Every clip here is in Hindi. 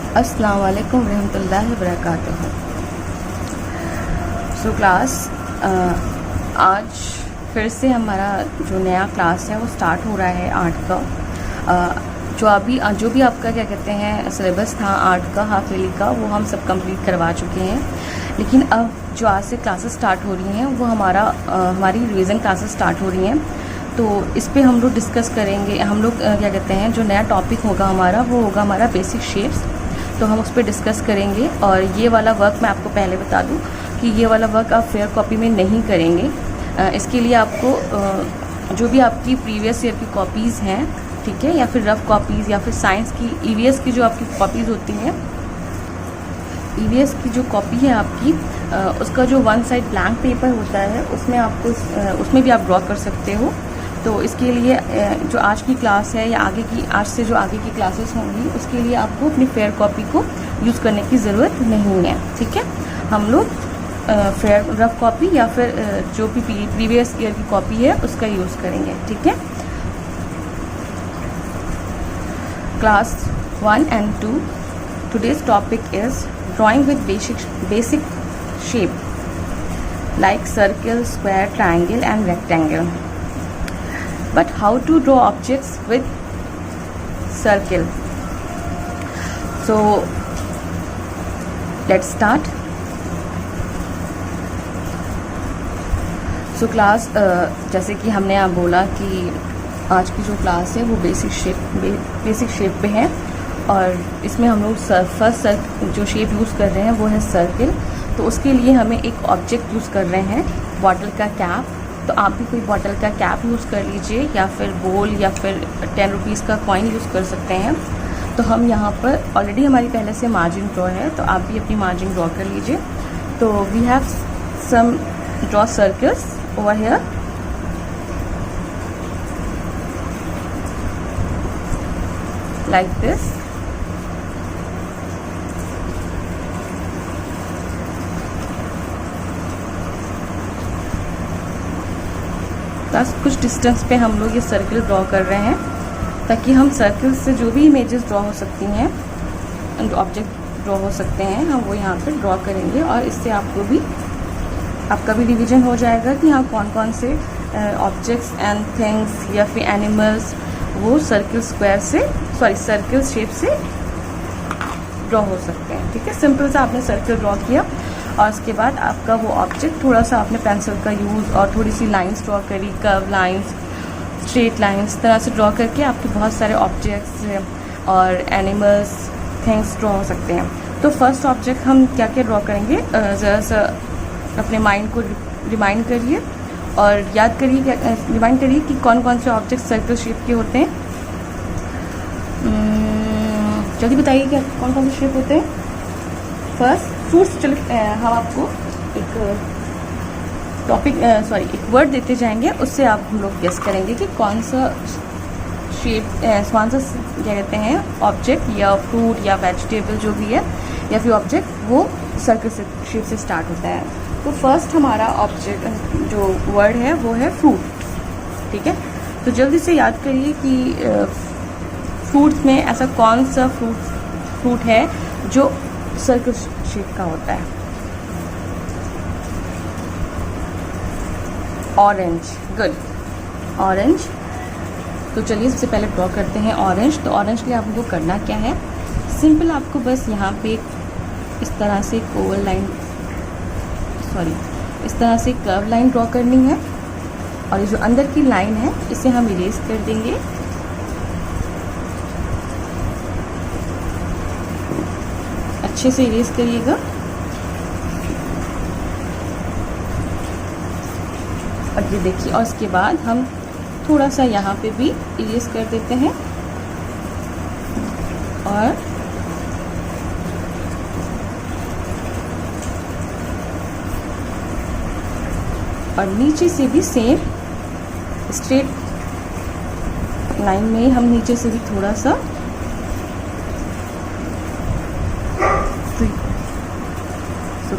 अस्सलाम वालेकुम रहमतुल्लाहि वबरकातुहू। सो क्लास आज फिर से हमारा जो नया क्लास है वो स्टार्ट हो रहा है आर्ट का। जो भी आपका क्या कहते हैं सिलेबस था आर्ट का हाफ ईयरली का, वो हम सब कंप्लीट करवा चुके हैं। लेकिन अब जो आज से क्लासेस स्टार्ट हो रही हैं वो हमारी रिवीजन क्लासेस स्टार्ट हो रही हैं। तो इस पे हम लोग डिस्कस करेंगे। हम लोग क्या कहते हैं जो नया टॉपिक होगा हमारा वो होगा हमारा बेसिक शेप्स। तो हम उस पर डिस्कस करेंगे। और ये वाला वर्क मैं आपको पहले बता दूं कि ये वाला वर्क आप फेयर कॉपी में नहीं करेंगे। इसके लिए आपको जो भी आपकी प्रीवियस ईयर की कॉपीज़ हैं, ठीक है, या फिर रफ़ कॉपीज़ या फिर साइंस की ईवीएस की जो आपकी कॉपीज़ होती हैं, ईवीएस की जो कॉपी है आपकी, उसका जो वन साइड ब्लैंक पेपर होता है उसमें भी आप ड्रॉ कर सकते हो। तो इसके लिए जो आज की क्लास है या आज से जो आगे की क्लासेस होंगी उसके लिए आपको अपनी फेयर कॉपी को यूज़ करने की ज़रूरत नहीं है, ठीक है। हम लोग फेयर रफ कॉपी या फिर जो भी प्रीवियस ईयर की कॉपी है उसका यूज़ करेंगे, ठीक है। Class 1 and 2 today's topic is drawing with basic shape like circle, square, triangle and rectangle. But how to draw objects with circle? So let's start. So class जैसे कि हमने आप बोला कि आज की जो क्लास है वो बेसिक शेप पे है। और इसमें हम लोग फर्स्ट जो शेप यूज़ कर रहे हैं वो है सर्किल। तो उसके लिए हमें एक ऑब्जेक्ट यूज़ कर रहे हैं, बॉटल का कैप। तो आप भी कोई बॉटल का कैप यूज़ कर लीजिए या फिर बोल या फिर 10 रुपीज़ का कॉइन यूज़ कर सकते हैं। तो हम यहाँ पर ऑलरेडी हमारी पहले से मार्जिन ड्रॉ है, तो आप भी अपनी मार्जिन ड्रॉ कर लीजिए। तो we have some draw circles over here. Like this. बस कुछ डिस्टेंस पे हम लोग ये सर्कल ड्रॉ कर रहे हैं ताकि हम सर्कल से जो भी इमेजेस ड्रॉ हो सकती हैं, ऑब्जेक्ट ड्रॉ हो सकते हैं, हम वो यहाँ पे ड्रॉ करेंगे। और इससे आपका भी रिवीजन हो जाएगा कि हाँ कौन कौन से ऑब्जेक्ट्स एंड थिंग्स या फिर एनिमल्स वो सर्कल शेप से ड्रॉ हो सकते हैं, ठीक है। सिंपल सा आपने सर्कल ड्रॉ किया और उसके बाद आपका वो ऑब्जेक्ट थोड़ा सा आपने पेंसिल का यूज़ और थोड़ी सी लाइंस ड्रॉ करी, कर्व लाइंस, स्ट्रेट लाइंस, तरह से ड्रॉ करके आपके बहुत सारे ऑब्जेक्ट्स और एनिमल्स, थिंग्स ड्रॉ हो सकते हैं। तो फर्स्ट ऑब्जेक्ट हम क्या क्या ड्रॉ करेंगे, ज़रा सा अपने माइंड को रिमाइंड करिए और याद करिए, रिमाइंड करिए कि कौन कौन से ऑब्जेक्ट सर्कल शेप के होते हैं। जल्दी बताइए क्या कौन कौन से शेप होते हैं। First fruits. चलिए हम आपको एक वर्ड देते जाएंगे, उससे हम लोग गेस करेंगे कि कौन सा शेप, कौन सा क्या कहते हैं ऑब्जेक्ट या फ्रूट या वेजिटेबल जो भी है या फिर ऑब्जेक्ट वो सर्कल शेप से स्टार्ट होता है। तो फर्स्ट हमारा ऑब्जेक्ट जो वर्ड है वो है फ्रूट, ठीक है। तो जल्दी से याद करिए कि फ्रूट्स में ऐसा कौन सा फ्रूट है जो सर्कल शेप का होता है। Orange, good, orange. तो चलिए सबसे पहले ड्रॉ करते हैं ऑरेंज। तो ऑरेंज के लिए आपको करना क्या है, सिंपल आपको बस यहाँ पे इस तरह से इस तरह से कर्व लाइन ड्रॉ करनी है। और ये जो अंदर की लाइन है इसे हम इरेज कर देंगे। अच्छे से इरेज करिएगा। और ये देखिए, और उसके बाद हम थोड़ा सा यहाँ पे भी इरेज कर देते हैं और नीचे से भी सेम स्ट्रेट लाइन में हम नीचे से भी थोड़ा सा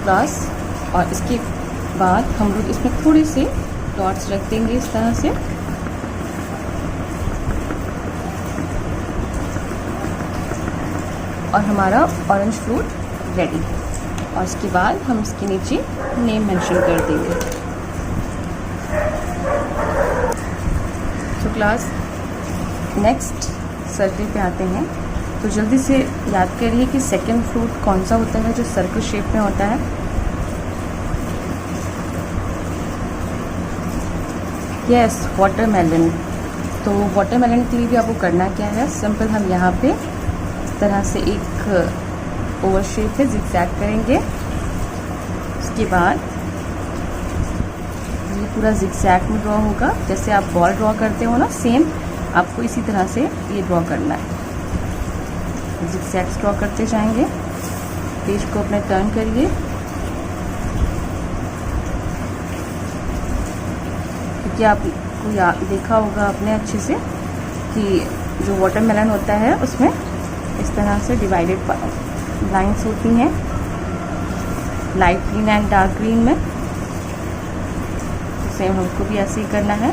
क्लास। और इसके बाद हम लोग इसमें थोड़े से डॉट्स रख देंगे इस तरह से। और हमारा ऑरेंज फ्रूट रेडी। और उसके बाद हम इसके नीचे नेम मेंशन कर देंगे। तो क्लास नेक्स्ट सर्कल पे आते हैं। तो जल्दी से याद करिए कि सेकंड फ्रूट कौन सा होता है जो सर्कल शेप में होता है। Yes, watermelon. तो वाटरमेलन के लिए भी आपको करना क्या है, सिंपल हम यहाँ पे इस तरह से एक ओवल शेप पे जिगजैग करेंगे। उसके बाद ये पूरा जिगजैग में ड्रॉ होगा, जैसे आप बॉल ड्रॉ करते हो ना, सेम आपको इसी तरह से ये ड्रॉ करना है। जिगजैग्स ड्रॉ करते जाएंगे। पेज को अपने टर्न करिए। क्योंकि आपको देखा होगा आपने अच्छे से कि जो वाटरमेलन होता है उसमें इस तरह से डिवाइडेड लाइंस होती हैं, light green and dark green में। तो सेम हमको भी ऐसे ही करना है,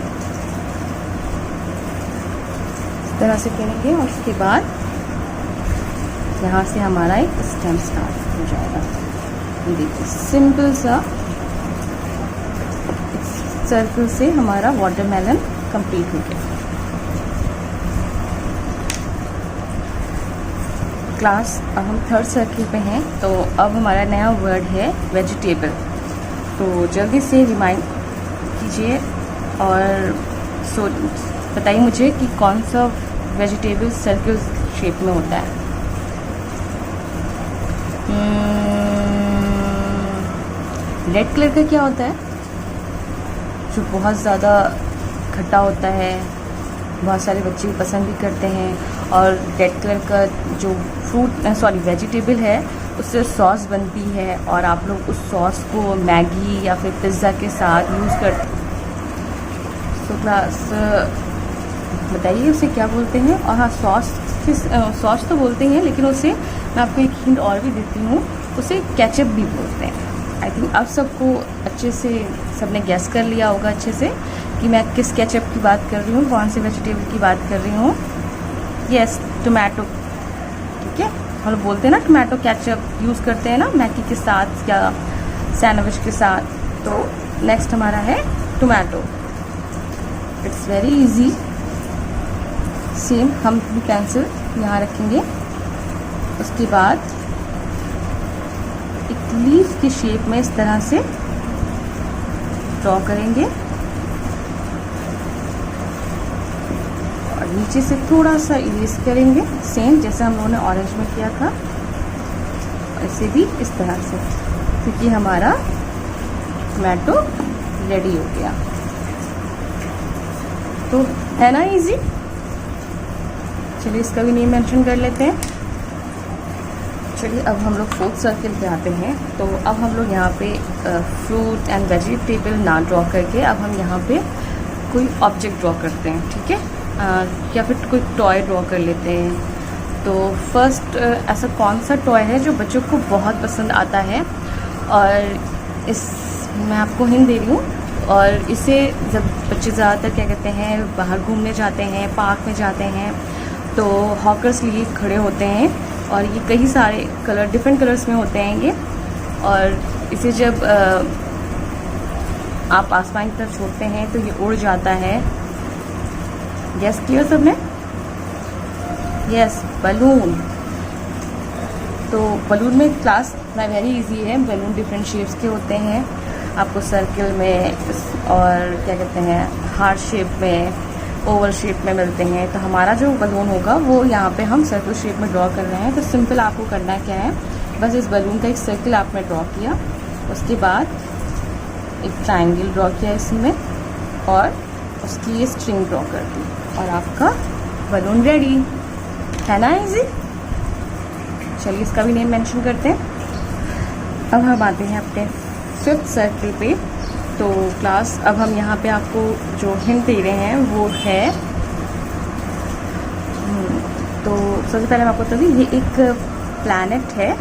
इस तरह से करेंगे। और उसके बाद यहाँ से हमारा एक स्टेम स्टार्ट हो जाएगा। ये देखिए, सिंपल सा सर्कल से हमारा वाटरमेलन कंप्लीट हो गया। क्लास अब हम थर्ड सर्कल पे हैं। तो अब हमारा नया वर्ड है वेजिटेबल। तो जल्दी से रिमाइंड कीजिए और बताइए मुझे कि कौन सा वेजिटेबल सर्कल शेप में होता है। रेड कलर का क्या होता है, जो बहुत ज़्यादा खट्टा होता है, बहुत सारे बच्चे पसंद भी करते हैं। और रेड कलर का जो वेजिटेबल है उससे सॉस बनती है और आप लोग उस सॉस को मैगी या फिर पिज़्ज़ा के साथ यूज़ करते हैं। तो क्लास बताइए उसे क्या बोलते हैं। और हाँ, सॉस तो बोलते हैं, लेकिन उसे मैं आपको एक हिंट और भी देती हूँ, उसे केचप भी बोलते हैं। आई थिंक अब सबको अच्छे से सबने गैस कर लिया होगा अच्छे से कि मैं किस केचप की बात कर रही हूँ, कौन से वेजिटेबल की बात कर रही हूँ। Yes, tomato. ठीक है, हम लोग बोलते हैं ना टोमेटो केचप यूज़ करते हैं ना मैगी के साथ या सैंडविच के साथ। तो नेक्स्ट हमारा है tomato. It's very easy. Same हम भी पेंसिल यहाँ रखेंगे। उसके बाद एक लीफ की शेप में इस तरह से ड्रॉ करेंगे और नीचे से थोड़ा सा इरेज करेंगे, सेम जैसे हम लोगों ने ऑरेंज में किया था। ऐसे भी इस तरह से, क्योंकि हमारा टोमेटो रेडी हो गया। तो है ना इजी। चलिए इसका भी नेम मेंशन कर लेते हैं। चलिए अब हम लोग फोर्थ सर्कल पे आते हैं। तो अब हम लोग यहाँ पे फ्रूट एंड वेजिटेबल ना ड्रॉ करके अब हम यहाँ पे कोई ऑब्जेक्ट ड्रॉ करते हैं। ठीक है, या फिर कोई टॉय ड्रॉ कर लेते हैं। तो फर्स्ट ऐसा कौन सा टॉय है जो बच्चों को बहुत पसंद आता है, और इस मैं आपको हिंट दे रही हूँ। और इसे जब बच्चे ज़्यादातर क्या कहते हैं, बाहर घूमने जाते हैं, पार्क में जाते हैं, तो हॉकर्स लिए खड़े होते हैं और ये कई सारे कलर, डिफरेंट कलर्स में होते हैं ये। और इसे जब आप आसमान की तरफ छोड़ते हैं तो ये उड़ जाता है। गैस किया सबने? Yes, balloon. तो बलून में क्लास ना वेरी इजी है। बलून डिफरेंट शेप्स के होते हैं। आपको सर्कल में और क्या कहते हैं हार्ट शेप में, ओवल शेप में मिलते हैं। तो हमारा जो बलून होगा वो यहाँ पे हम सर्कल शेप में ड्रॉ कर रहे हैं। तो सिंपल आपको करना क्या है, बस इस बलून का एक सर्कल आपने ड्रॉ किया, उसके बाद एक ट्रायंगल ड्रॉ किया इसी में और उसकी ये स्ट्रिंग ड्रॉ कर दी और आपका बलून रेडी है ना। इजी। चलिए इसका भी नेम मेंशन करते हैं। अब हम आते हैं अपने फिफ्थ सर्कल पे। तो क्लास अब हम यहाँ पे आपको जो हिंट दे रहे हैं वो है, तो सबसे पहले मैं आपको बता दूँ, ये एक प्लैनेट है।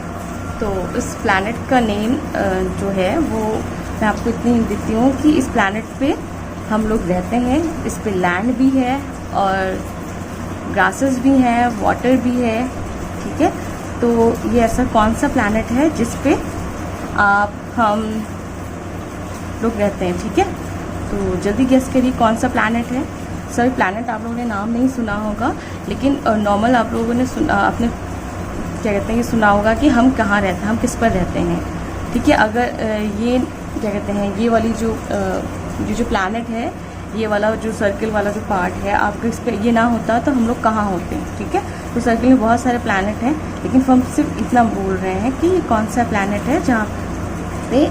तो इस प्लैनेट का नेम जो है वो मैं आपको इतनी हिंट देती हूँ कि इस प्लैनेट पे हम लोग रहते हैं। इस पे लैंड भी है और ग्रासेस भी हैं, वाटर भी है। ठीक है, तो ये ऐसा कौन सा प्लैनेट है जिस पे हम लोग रहते हैं, ठीक है। तो जल्दी गेस करिए कौन सा प्लैनेट है। सर प्लैनेट आप लोगों ने नाम नहीं सुना होगा, लेकिन नॉर्मल आप लोगों ने आपने क्या कहते हैं ये सुना होगा कि हम कहाँ रहते हैं, हम किस पर रहते हैं, ठीक है। अगर ये क्या कहते हैं ये वाली जो प्लैनेट है, ये वाला जो सर्किल वाला जो पार्ट है, आपको इस पर ये ना होता तो हम लोग कहाँ होते हैं, ठीक है। तो सर्किल में बहुत सारे प्लैनेट हैं, लेकिन हम सिर्फ इतना बोल रहे हैं कि ये कौन सा प्लैनेट है जहाँ पे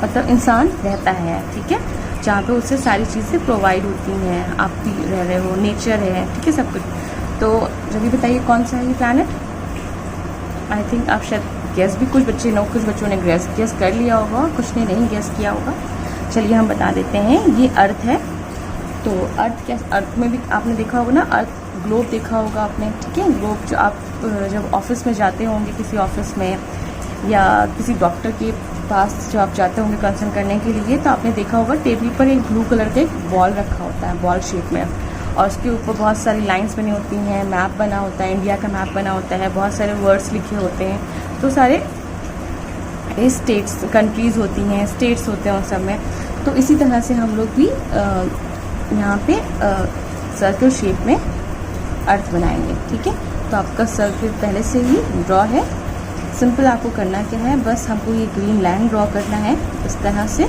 मतलब इंसान रहता है, ठीक है, जहाँ पे उससे सारी चीज़ें प्रोवाइड होती हैं, आप भी रह रहे हो, नेचर है, ठीक है, सब कुछ। तो जल्दी बताइए कौन सा है ये प्लैनेट। आई थिंक आप शायद गेस भी, कुछ बच्चों ने गेस कर लिया होगा, कुछ ने नहीं गेस किया होगा। चलिए हम बता देते हैं, ये अर्थ है। तो अर्थ में भी आपने देखा होगा ना, अर्थ ग्लोब देखा होगा आपने, ठीक है। ग्लोब जो आप जब ऑफिस में जाते होंगे, किसी ऑफिस में या किसी डॉक्टर के पास जो आप जाते होंगे कंसल्ट करने के लिए, तो आपने देखा होगा टेबल पर एक ब्लू कलर का एक बॉल रखा होता है, बॉल शेप में, और उसके ऊपर बहुत सारी लाइंस बनी होती हैं, मैप बना होता है, इंडिया का मैप बना होता है, बहुत सारे वर्ड्स लिखे होते हैं। तो सारे स्टेट्स, कंट्रीज़ होती हैं, स्टेट्स होते हैं उन सब में। तो इसी तरह से हम लोग भी यहाँ पे सर्कल शेप में अर्थ बनाएंगे, ठीक है। तो आपका सर्कल पहले से ही ड्रॉ है। सिंपल आपको करना क्या है, बस हमको ये ग्रीन लाइन ड्रॉ करना है इस तरह से।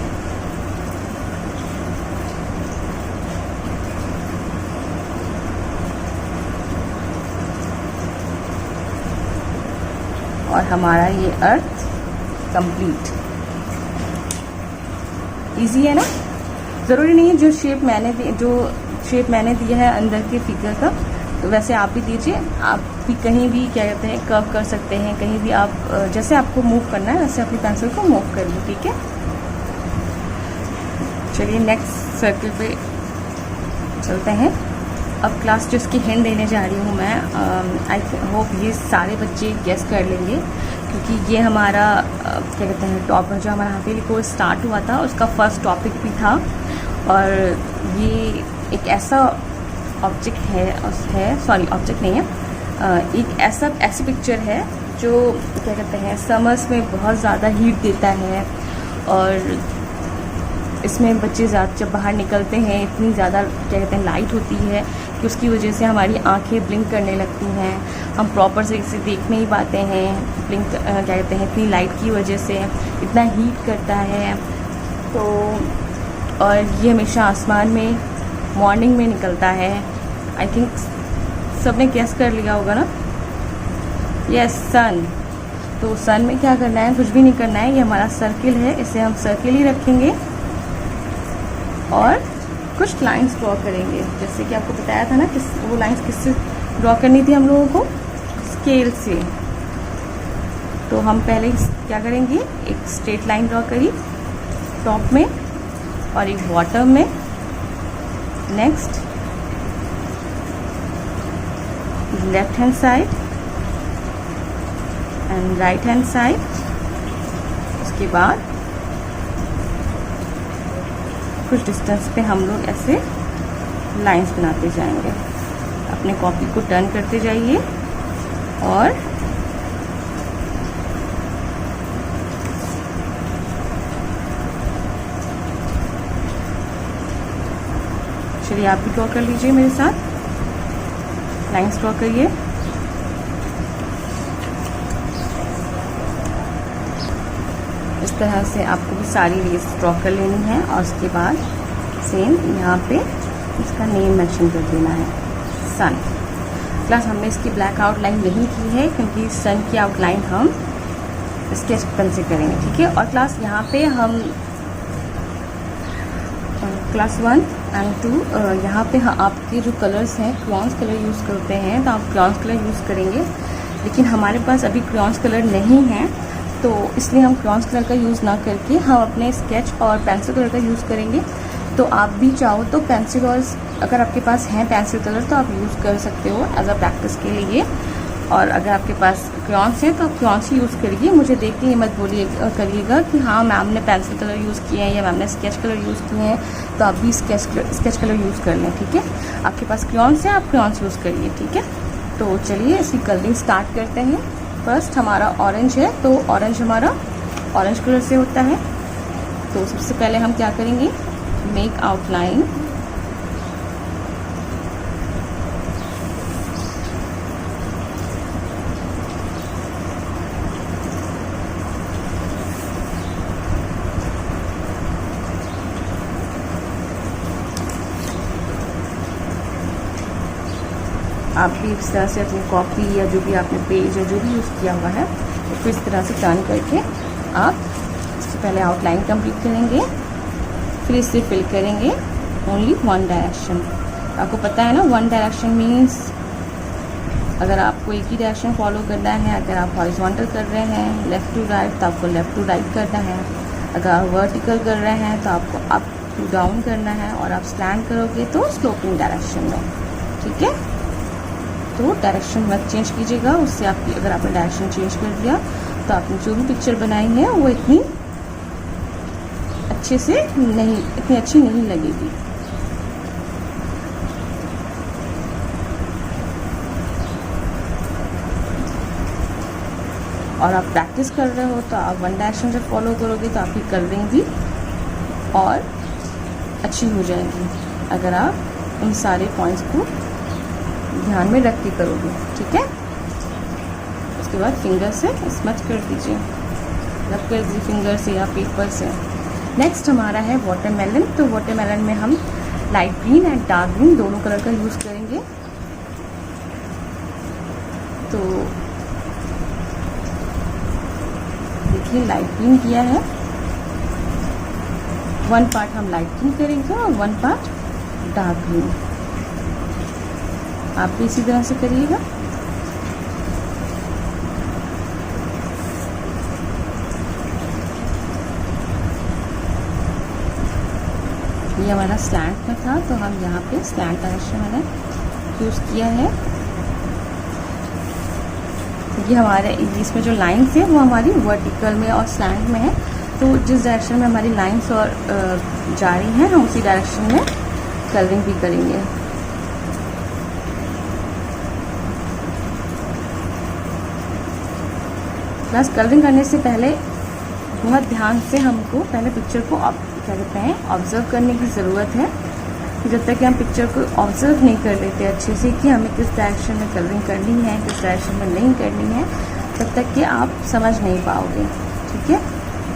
और हमारा ये अर्थ कंप्लीट। इजी है ना। ज़रूरी नहीं है जो शेप मैंने दिया है अंदर के फिगर का, तो वैसे आप भी दीजिए। आप भी कहीं भी क्या कहते हैं कर्व कर सकते हैं, कहीं भी आप जैसे आपको मूव करना है वैसे अपनी पेंसिल को मूव करिए, ठीक है। चलिए नेक्स्ट सर्कल पे चलते हैं। अब क्लास जो इसकी हिंट देने जा रही हूँ मैं, आई होप ये सारे बच्चे गेस कर लेंगे, क्योंकि ये हमारा क्या कहते हैं टॉप जो हमारा हवेली कोर्स स्टार्ट हुआ था उसका फर्स्ट टॉपिक भी था। और ये एक ऐसा ऑब्जेक्ट ऑब्जेक्ट नहीं है, एक ऐसी पिक्चर है जो क्या कहते हैं समर्स में बहुत ज़्यादा हीट देता है, और इसमें बच्चे जब बाहर निकलते हैं इतनी ज़्यादा क्या कहते हैं लाइट होती है कि उसकी वजह से हमारी आंखें ब्लिंक करने लगती हैं, हम प्रॉपर से इसे देख नहीं पाते हैं, ब्लिंक क्या कहते हैं इतनी लाइट की वजह से इतना हीट करता है। तो और ये हमेशा आसमान में मॉर्निंग में निकलता है। आई थिंक सबने गेस कर लिया होगा ना, यस सन। तो सन में क्या करना है, कुछ भी नहीं करना है, ये हमारा सर्किल है, इसे हम सर्किल ही रखेंगे और कुछ लाइंस ड्रॉ करेंगे। जैसे कि आपको बताया था ना वो लाइंस किससे ड्रॉ करनी थी हम लोगों को, स्केल से। तो हम पहले क्या करेंगे, एक स्ट्रेट लाइन ड्रॉ करी टॉप में और एक बॉटम में, next left hand side and right hand side. उसके बाद कुछ डिस्टेंस पे हम लोग ऐसे लाइंस बनाते जाएंगे। अपने कॉपी को टर्न करते जाइए और चलिए आप भी ड्रॉ कर लीजिए मेरे साथ, लाइंस ड्रॉ करिए। इस तरह से आपको भी सारी रेस ड्रॉ कर लेनी है और उसके बाद सेम यहाँ पे इसका नेम मेंशन कर देना है, सन। क्लास हमने इसकी ब्लैक आउटलाइन नहीं की है क्योंकि सन की आउटलाइन हम स्केच पेन से करेंगे, ठीक है। और क्लास यहाँ पे हम क्लास 1 एंड 2 यहाँ पे आपके जो कलर्स हैं क्रेयॉन्स कलर यूज़ करते हैं, तो आप क्रेयॉन्स कलर यूज़ करेंगे, लेकिन हमारे पास अभी क्रेयॉन्स कलर नहीं है, तो इसलिए हम क्रेयॉन्स कलर का यूज़ ना करके हम अपने स्केच और पेंसिल कलर का यूज़ करेंगे। तो आप भी चाहो तो पेंसिल, और अगर आपके पास हैं पेंसिल कलर तो आप यूज़ कर सकते हो एज अ प्रैक्टिस के लिए, और अगर आपके पास क्रेयॉन्स हैं तो आप क्रेयॉन्स ही यूज़ करिए। मुझे देख के ये मत करिएगा कि हाँ मैम ने पेंसिल कलर यूज़ किए हैं या मैम ने स्केच कलर यूज़ किए हैं, तो आप भी स्केच कलर यूज़ कर लें, ठीक है। आपके पास क्रेयॉन्स हैं, आप क्रेयॉन्स यूज़ करिए, ठीक है। तो चलिए इसकी कलरिंग स्टार्ट करते हैं। फर्स्ट हमारा ऑरेंज है, तो ऑरेंज हमारा ऑरेंज कलर से होता है। तो सबसे पहले हम क्या करेंगे, मेक आउटलाइन। आप भी इस तरह से अपनी कॉपी या जो भी आपने पेज या जो भी यूज़ किया हुआ है उसको इस तरह से टर्न करके आप इससे पहले आउटलाइन कंप्लीट करेंगे, फिर इसे फिल करेंगे ओनली वन डायरेक्शन। आपको पता है ना, वन डायरेक्शन मीन्स अगर आपको एक ही डायरेक्शन फॉलो करना है, अगर आप हॉरिजॉन्टल कर रहे हैं लेफ़्ट टू राइट तो आपको लेफ़्ट टू राइट करना है, अगर आप वर्टिकल कर रहे हैं तो आपको अप टू डाउन करना है, और आप स्लैंट करोगे तो स्लोपिंग डायरेक्शन में। ठीक है, तो डायरेक्शन मत चेंज कीजिएगा, उससे आपकी अगर आपने डायरेक्शन चेंज कर दिया तो आपने जो भी पिक्चर बनाई है वो इतनी अच्छी नहीं लगेगी। और आप प्रैक्टिस कर रहे हो तो आप वन डायरेक्शन जब फॉलो करोगे तो आपकी कलरिंग भी और अच्छी हो जाएगी, अगर आप उन सारे पॉइंट्स को ध्यान में रख के करोगे। ठीक है, उसके बाद फिंगर से स्मच कर दीजिए, रब कर दीजिए फिंगर से या पेपर से। नेक्स्ट हमारा है वाटरमेलन। तो वाटरमेलन में हम light green and dark green दोनों कलर का यूज़ करेंगे। तो देखिए लाइट ग्रीन किया है, वन पार्ट हम लाइट ग्रीन करेंगे और वन पार्ट डार्क ग्रीन। आप भी इसी तरह से करिएगा। ये हमारा स्लैंट में था तो हम यहाँ पे स्लैंट डायरेक्शन मैंने यूज़ किया है। ये हमारे इसमें जो लाइन्स है वो हमारी वर्टिकल में और स्लैंट में है, तो जिस डायरेक्शन में हमारी लाइन्स और जा रही हैं हम उसी डायरेक्शन में कलरिंग भी करेंगे। प्लस कलरिंग करने से पहले बहुत ध्यान से हमको पहले पिक्चर को क्या कहते हैं ऑब्ज़र्व करने की ज़रूरत है। जब तक कि हम पिक्चर को ऑब्ज़र्व नहीं कर लेते अच्छे से कि हमें किस डायरेक्शन में कलरिंग करनी है, किस डायरेक्शन में नहीं करनी है, तब तक कि आप समझ नहीं पाओगे। ठीक है,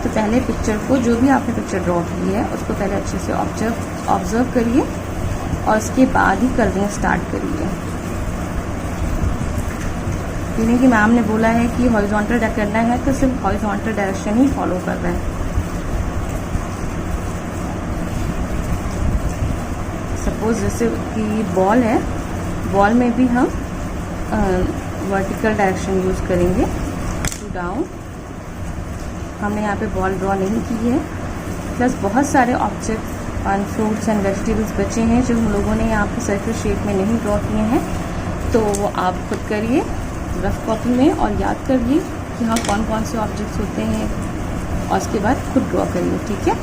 तो पहले पिक्चर को, जो भी आपने पिक्चर ड्रॉ की है उसको पहले अच्छे से ऑब्ज़र्व करिए और उसके बाद ही कलरिंग स्टार्ट करिए। यानी कि मैम ने बोला है कि हॉरिजॉन्टल करना है तो सिर्फ हॉरिजॉन्टल डायरेक्शन ही फॉलो कर रहे हैं। सपोज जैसे कि बॉल है, बॉल में भी हम वर्टिकल डायरेक्शन यूज़ करेंगे, टू डाउन। हमने यहाँ पे बॉल ड्रॉ नहीं की है। प्लस बहुत सारे ऑब्जेक्ट और फ्रूट्स एंड वेजिटेबल्स बचे हैं जो हम लोगों ने यहाँ पे सर्कल शेप में नहीं ड्रॉ किए हैं, तो वो आप खुद करिए रफ कॉपी में और याद करिए कि हाँ कौन कौन से ऑब्जेक्ट्स होते हैं, और उसके बाद खुद ड्रॉ करिए। ठीक है,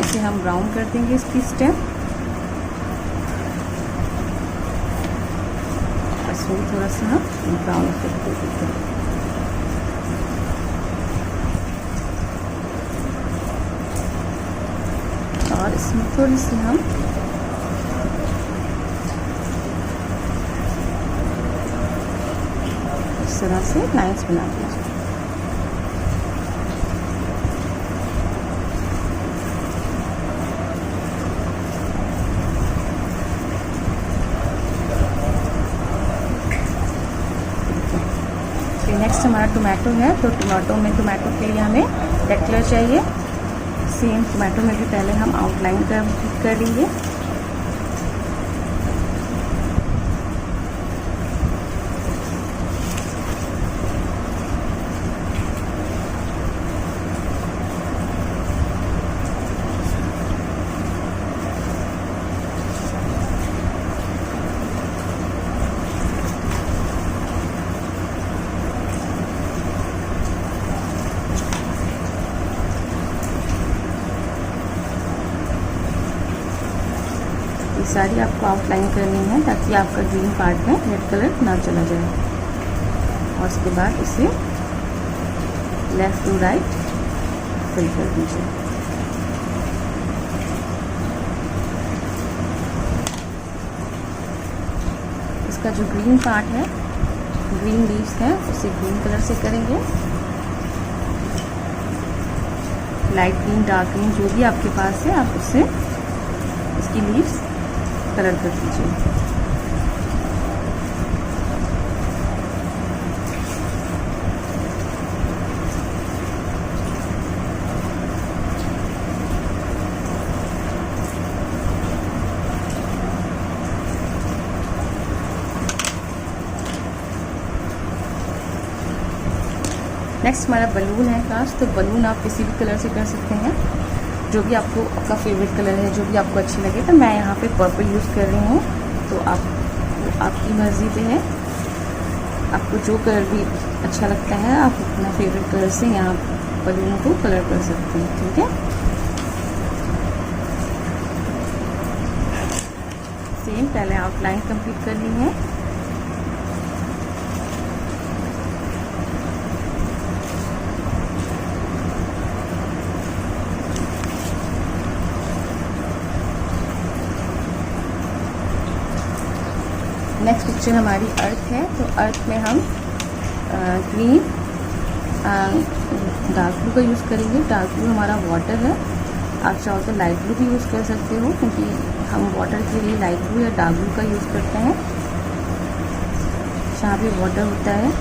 इसे हम ब्राउन कर देंगे इसकी स्टेम, इसमें थोड़ा सा हम ब्राउन इफेक्ट दे देते हैं। और इसमें थोड़ी सी हम इस तरह से लाइंस बना दीजिए। नेक्स्ट हमारा टोमेटो है, तो टोमेटो के लिए हमें रेड कलर चाहिए। सेम टोमेटो में भी पहले हम आउटलाइन कर लेंगे। सारी आपको आउटलाइन करनी है ताकि आपका ग्रीन पार्ट में रेड कलर ना चला जाए। और उसके बाद इसे लेफ़्ट टू राइट फिल कर दीजिए। इसका जो ग्रीन पार्ट है, ग्रीन लीव्स हैं, उसे ग्रीन कलर से करेंगे। लाइट ग्रीन, डार्क ग्रीन, जो भी आपके पास है आप उससे इसकी लीव्स कलर कर दीजिए। नेक्स्ट हमारा बलून है क्लास। तो बलून आप किसी भी कलर से कर सकते हैं, जो भी आपको आपका फेवरेट कलर है, जो भी आपको अच्छी लगे। तो मैं यहाँ पे पर्पल यूज़ कर रही हूँ, तो आपकी मर्ज़ी पे है, आपको जो कलर भी अच्छा लगता है आप अपना फेवरेट कलर से यहाँ बलून को कलर कर सकते हैं। ठीक है, सेम पहले आउटलाइन कंप्लीट करनी है। नेक्स्ट पिक्चर हमारी अर्थ है। तो अर्थ में हम ग्रीन डार्क ब्लू का यूज़ करेंगे। डार्क ब्लू हमारा वाटर है, आप चाहो तो लाइट ब्लू भी यूज़ कर सकते हो, क्योंकि हम वाटर के लिए लाइट ब्लू या डार्क ब्लू का यूज़ करते हैं। जहाँ भी वाटर होता है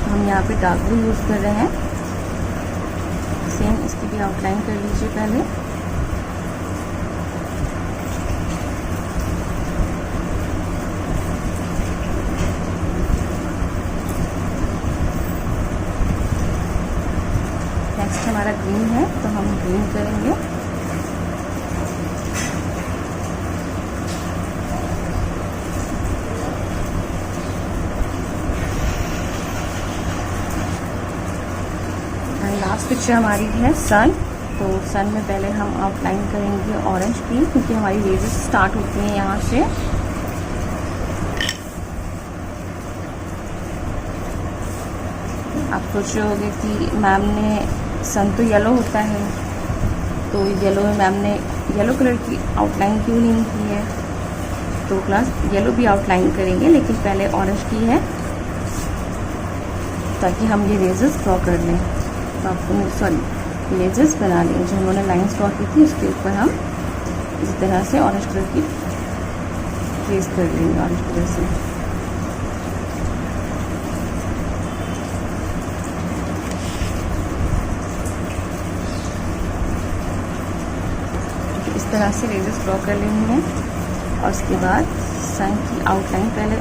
हम यहाँ पे डार्क ब्लू यूज़ कर रहे हैं। सेम इसकी भी आउटलाइन कर लीजिए पहले। नेक्स्ट हमारा ग्रीन है, तो हम ग्रीन करेंगे। एंड लास्ट पिक्चर हमारी है सन। तो सन में पहले हम आउटलाइन करेंगे ऑरेंज की, क्योंकि हमारी रेजेस स्टार्ट होती हैं यहाँ से। आप सोच रहे होंगे कि मैम ने सन तो येलो होता है, तो येलो में मैम ने येलो कलर की आउटलाइन क्यों नहीं की है। तो क्लास येलो भी आउटलाइन करेंगे, लेकिन पहले ऑरेंज की है, ताकि हम ये रेजेस ड्रॉ कर लें। तो आपको रेजेस बना लें, जो उन्होंने लाइन्स ड्रॉ की थी उसके ऊपर हम इस तरह से ऑरेंज कलर की ट्रेस कर लेंगे, ऑरेंज कलर से। इस तरह से रेजेस ड्रॉ कर लेनी है। और उसके बाद सन की आउटलाइन पहले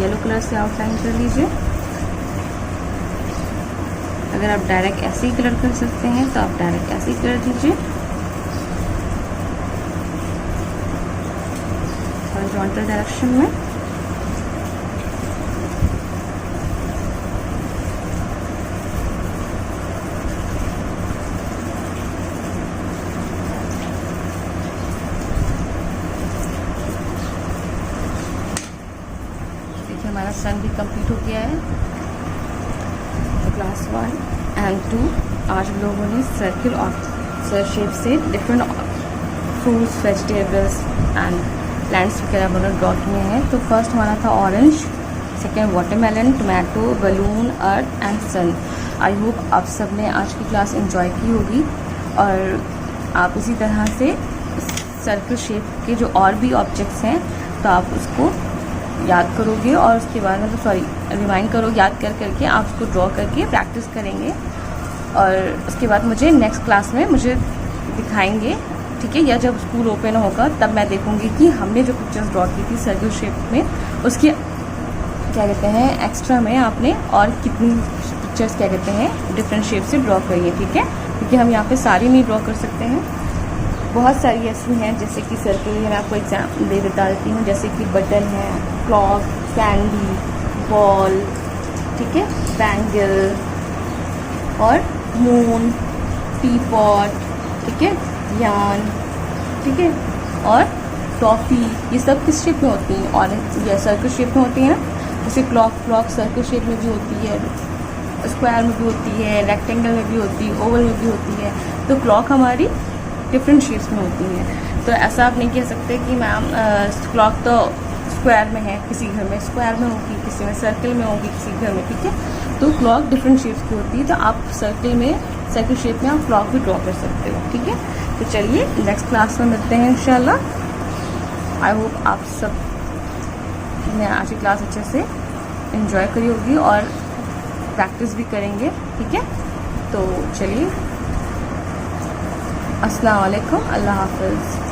येलो कलर से आउटलाइन कर लीजिए। अगर आप डायरेक्ट ऐसे ही कलर कर सकते हैं तो आप डायरेक्ट ऐसे ही कर दीजिए, हॉरिजॉन्टल डायरेक्शन में। हमारा सन भी कंप्लीट हो गया है। तो क्लास 1 एंड 2 आज हम लोगों ने सर्कल और शेप से different fruits, vegetables and plants वगैरह वगैरह ड्रॉ किए हैं। तो फर्स्ट हमारा था orange, second watermelon, tomato, balloon, earth and sun. I hope आप सब ने आज की क्लास एंजॉय की होगी, और आप इसी तरह से सर्कल शेप के जो और भी ऑब्जेक्ट्स हैं तो आप उसको याद करोगे, और उसके बाद रिमाइंड करो, याद करके आप उसको ड्रॉ करके प्रैक्टिस करेंगे। और उसके बाद मुझे नेक्स्ट क्लास में मुझे दिखाएंगे, ठीक है, या जब स्कूल ओपन होगा तब मैं देखूंगी कि हमने जो पिक्चर्स ड्रॉ की थी सर्कल शेप में, उसके क्या कहते हैं एक्स्ट्रा में आपने और कितनी पिक्चर्स क्या कहते हैं डिफरेंट शेप से ड्रॉ करिए। ठीक है, क्योंकि हम यहाँ पे सारी नहीं ड्रॉ कर सकते हैं, बहुत सारी ऐसी हैं जैसे कि सर्कल। मैं आपको एग्जाम दे देती हूँ, जैसे कि बटन है, क्लॉक, कैंडी, बॉल, ठीक है, बैंगल और मून, टी पॉट, ठीक है, यान, ठीक है, और टॉफ़ी। ये सब किस शेप में होती हैं? ऑरेंज या सर्कल शेप में होती हैं ना, जैसे क्लॉक सर्कल शेप में भी होती है, स्क्वायर में भी होती है, रेक्टेंगल में भी होती है, ओवल में भी होती है। तो क्लॉक हमारी डिफरेंट शेप्स में होती हैं। तो ऐसा आप नहीं कह सकते कि मैम क्लॉक तो स्क्वायर में है, किसी घर में स्क्वायर में होगी, किसी में सर्कल में होगी, किसी घर में, ठीक है। तो क्लॉक डिफरेंट शेप्स की होती है, तो आप सर्कल शेप में आप क्लॉक भी ड्रॉ कर सकते हो, ठीक है। तो चलिए नेक्स्ट क्लास में मिलते हैं इंशाल्लाह। आई होप आप सब ने आज की क्लास अच्छे से एंजॉय करी होगी और प्रैक्टिस भी करेंगे, ठीक है। तो चलिए, अस्सलाम वालेकुम, अल्लाह हाफ़िज़।